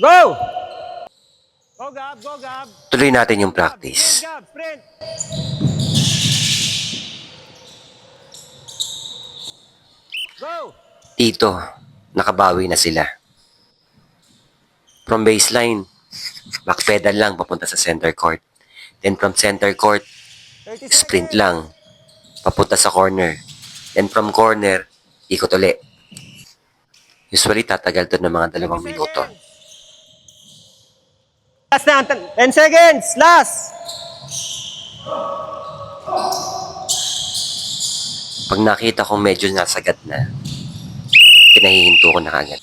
Go! Go, Gab! Go, Gab! Tuloy natin yung Sprint, practice. Gab! Sprint! Go! Dito, nakabawi na sila. From baseline, backpedal lang papunta sa center court. Then from center court, 30 sprint seconds. lang papunta sa corner. Then from corner, ikot uli. Usually, tatagal to ng mga 2 minuto. Last na, 10 seconds! Last! Pag nakita kong medyo nasagad na, pinahihinto ko na kagad.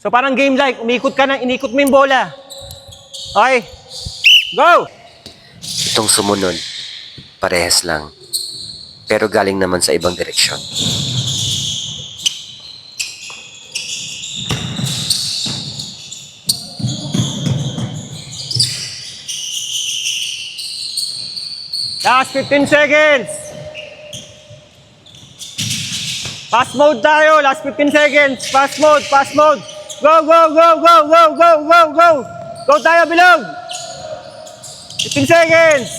So parang game like, umikot ka na, inikot mo yung bola. Okay. Go! Itong sumunod, parehas lang. Pero galing naman sa ibang direksyon. Last 15 seconds! Fast mode tayo, last 15 seconds. Fast mode, fast mode. Go, go, go, go, go, go, go, go. Go tayo, bilog. 15 seconds.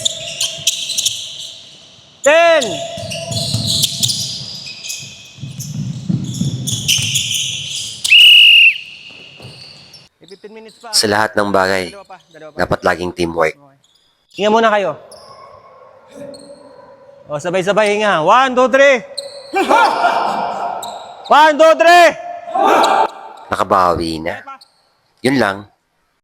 10. May 15 minutes pa. Sa lahat ng bagay, Dalawa pa. dapat laging teamwork. Hinga muna kayo. O, sabay-sabay hinga. 1, 2, 3. 1, 2, 3. Nakabawi na. Yun lang.